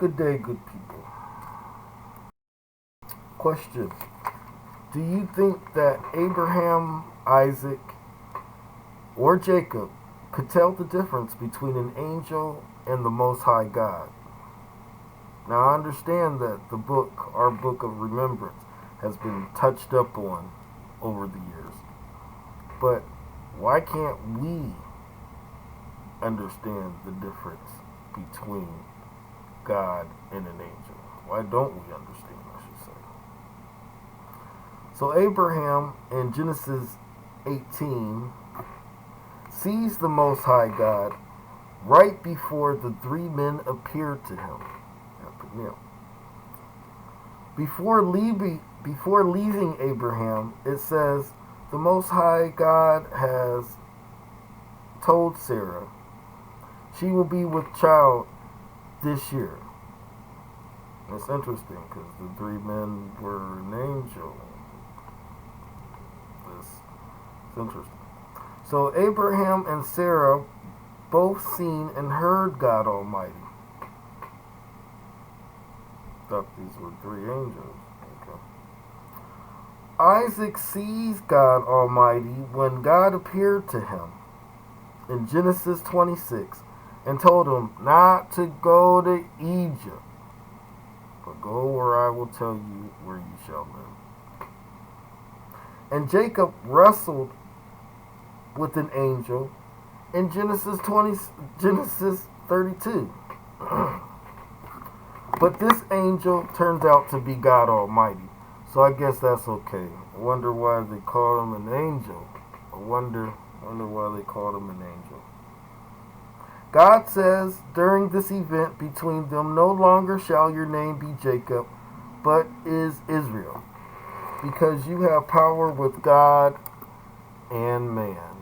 Good day, good people. Question. Do you think that Abraham, Isaac, or Jacob could tell the difference between an angel and the Most High God? Now, I understand that our book of remembrance, has been touched up on over the years. But why can't we understand the difference between God and an angel? Why don't we understand, I should say? So Abraham in Genesis 18 sees the Most High God right before the three men appeared to him at the meal. Before leaving Abraham, it says the Most High God has told Sarah she will be with child this year. It's interesting because the three men were an angel. It's interesting. So Abraham and Sarah both seen and heard God Almighty. Thought these were three angels. Okay. Isaac sees God Almighty when God appeared to him in Genesis 26 and told him not to go to Egypt, but go where I will tell you where you shall live. And Jacob wrestled with an angel in Genesis 32. But this angel turns out to be God Almighty. So I guess that's okay. I wonder why they call him an angel. I wonder why they called him an angel. God says during this event between them, no longer shall your name be Jacob, but is Israel, because you have power with God and man.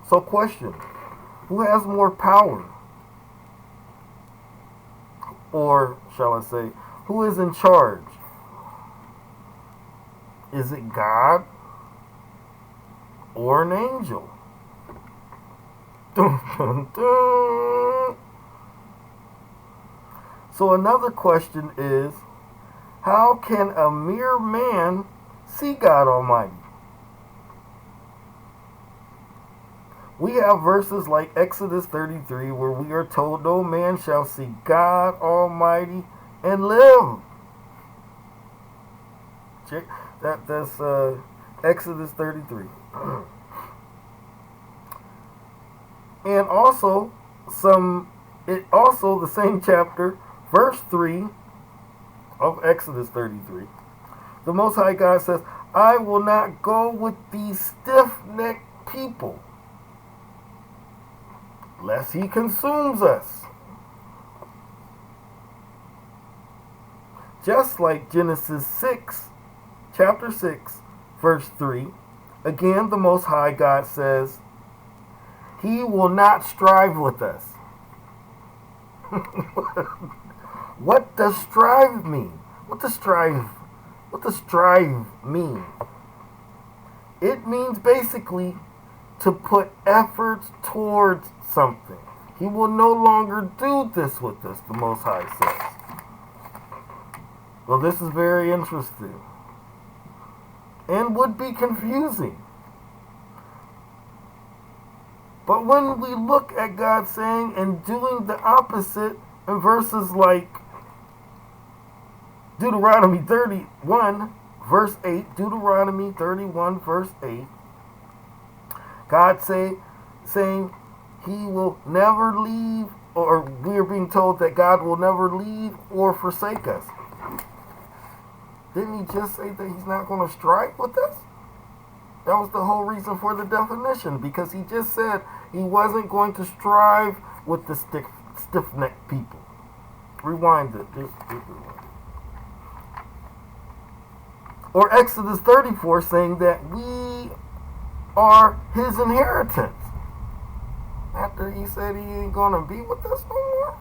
So question, who has more power? Or shall I say, who is in charge? Is it God or an angel? Dun, dun, dun. So another question is, how can a mere man see God Almighty? We have verses like Exodus 33 where we are told no man shall see God Almighty and live. Check that's Exodus 33. And also the same chapter, verse 3 of Exodus 33. The Most High God says, I will not go with these stiff-necked people, lest he consumes us. Just like Genesis 6, chapter 6, verse 3, again the Most High God says, he will not strive with us. What does strive mean? What does strive mean? It means basically to put efforts towards something. He will no longer do this with us, the Most High says. Well, this is very interesting and would be confusing. But when we look at God saying and doing the opposite in verses like Deuteronomy 31, verse 8, Deuteronomy 31, verse 8, God saying he will never leave, or we are being told that God will never leave or forsake us. Didn't he just say that he's not going to strive with us? That was the whole reason for the definition, because he just said he wasn't going to strive with the stiff-necked people. Rewind it. Just rewind. Or Exodus 34 saying that we are his inheritance. After he said he ain't going to be with us no more.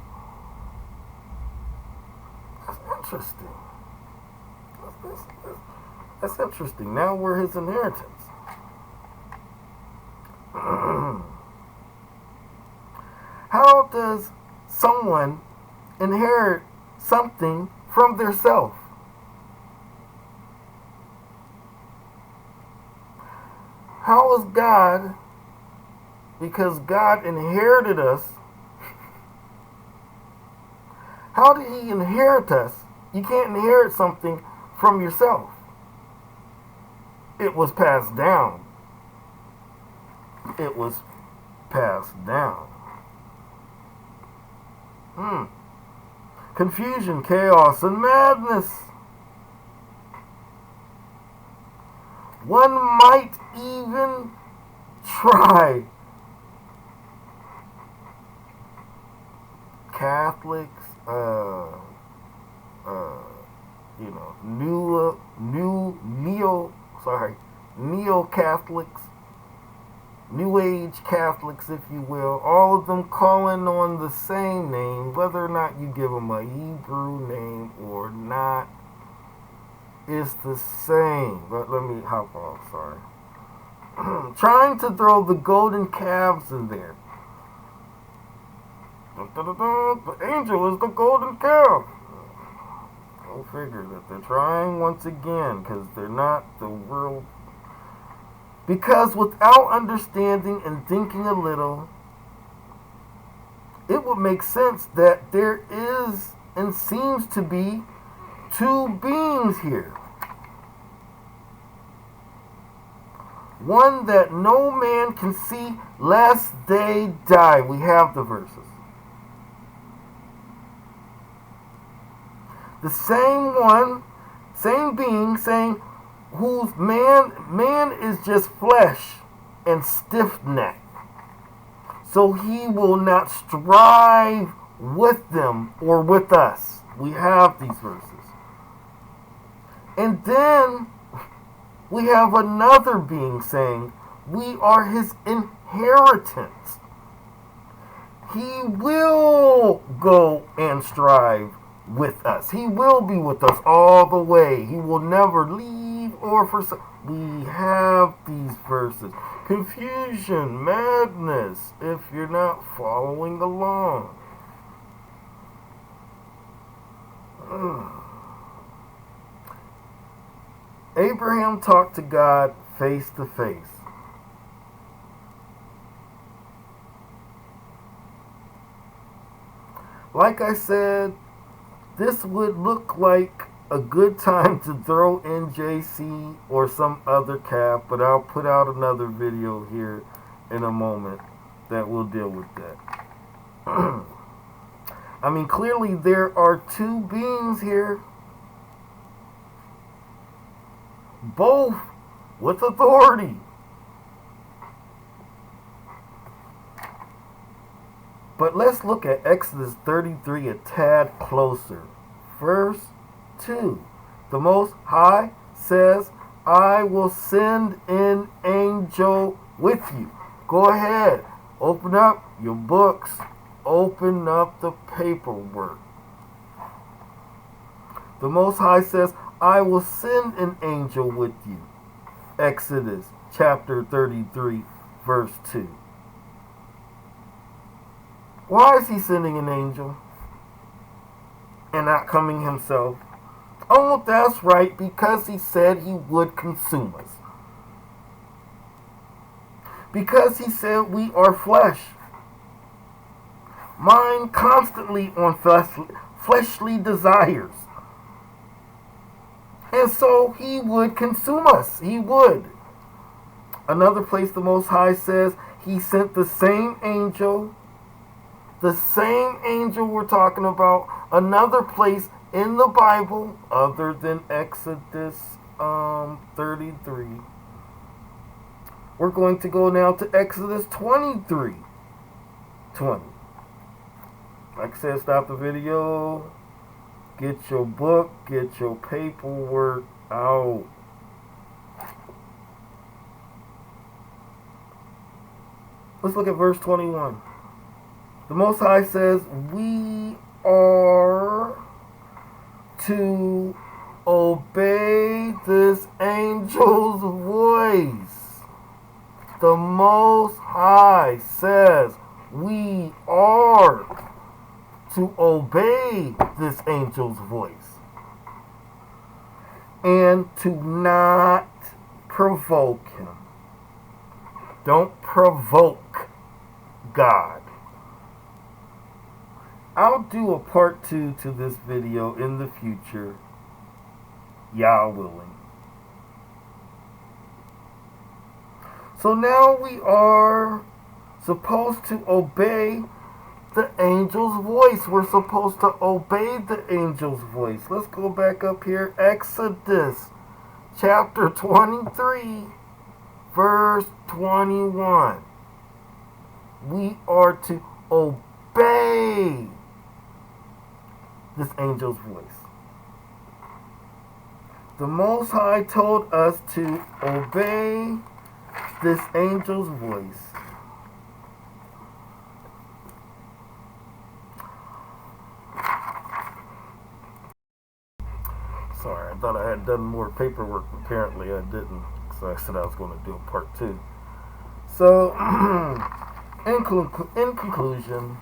That's interesting. That's interesting. Now we're his inheritance. does someone inherit something from their self? How is God, because God inherited us, how did he inherit us? You can't inherit something from yourself. It was passed down. It was passed down. Confusion, chaos, and madness. One might even try Catholics, neo-Catholics, New Age Catholics, if you will, all of them calling on the same name, whether or not you give them a Hebrew name or not, it's the same. But let me hop off, sorry. Trying to throw the golden calves in there. The angel is the golden calf. Go figure that they're trying once again, because they're not the world. Because without understanding and thinking a little, it would make sense that there is and seems to be two beings here. One that no man can see lest they die. We have the verses. The same one, same being, saying, whose man is just flesh and stiff-necked. So he will not strive with them or with us. We have these verses. And then we have another being saying, we are his inheritance. He will go and strive with us. He will be with us all the way. He will never leave or forsake. We have these verses. Confusion, madness, if you're not following along. Abraham talked to God face to face. Like I said, this would look like a good time to throw in JC or some other calf, but I'll put out another video here in a moment that will deal with that. I mean, clearly there are two beings here, both with authority. But let's look at Exodus 33 a tad closer. Verse 2. The Most High says, I will send an angel with you. Go ahead. Open up your books. Open up the paperwork. The Most High says, I will send an angel with you. Exodus chapter 33, verse 2. Why is he sending an angel and not coming himself? Oh, that's right, because he said he would consume us. Because he said we are flesh. Mind constantly on fleshly desires. And so he would consume us. He would. Another place the Most High says he sent the same angel. The same angel we're talking about. Another place in the Bible other than Exodus 33. We're going to go now to Exodus 23:20. Like I said, stop the video. Get your book. Get your paperwork out. Let's look at verse 21. The Most High says, we are to obey this angel's voice. The Most High says, We are to obey this angel's voice and to not provoke him. Don't provoke God. I'll do a part 2 to this video in the future, Yah willing. So now we are supposed to obey the angel's voice. We're supposed to obey the angel's voice. Let's go back up here. Exodus chapter 23, verse 21. We are to obey this angel's voice. The Most High told us to obey this angel's voice. Sorry, I thought I had done more paperwork. Apparently I didn't. So I said I was going to do a part 2. So, in conclusion,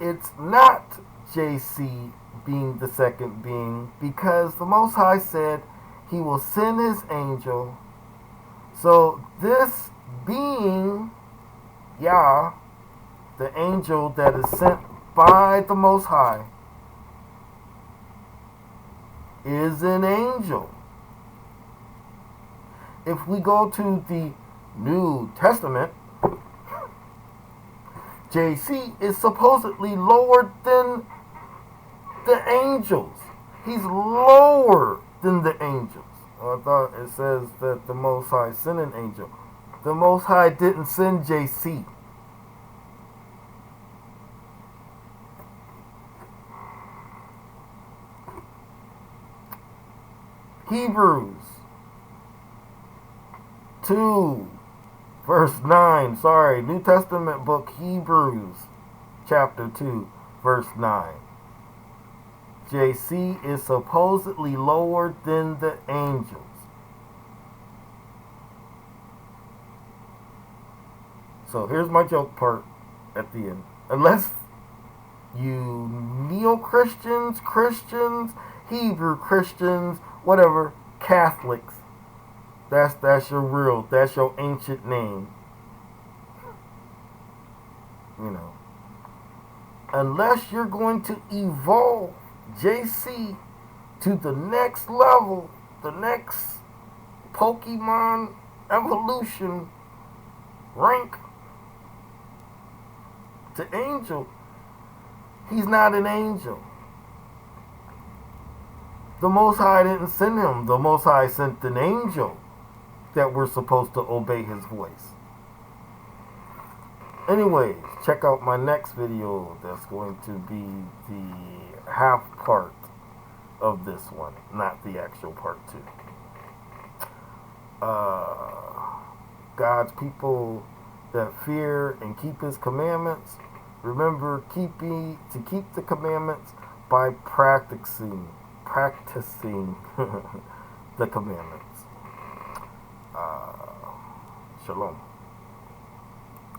it's not JC being the second being, because the Most High said he will send his angel. So this being, Yah, the angel that is sent by the Most High, is an angel. If we go to the New Testament, JC is supposedly lower than the angels. He's lower than the angels. I thought it says that the Most High sent an angel. The Most High didn't send JC. Hebrews 2 verse 9. Sorry, New Testament book, Hebrews chapter 2 verse 9. JC is supposedly lower than the angels. So here's my joke part at the end. Unless you neo-Christians, Christians, Hebrew Christians, whatever, Catholics, that's your ancient name. You know. Unless you're going to evolve JC to the next level, the next Pokemon evolution rank to angel, he's not an angel. The Most High didn't send him. The Most High sent an angel that we're supposed to obey his voice. Anyways, check out my next video. That's going to be the half part of this one, not the actual part 2. God's people that fear and keep his commandments, remember to keep the commandments by practicing the commandments. Shalom.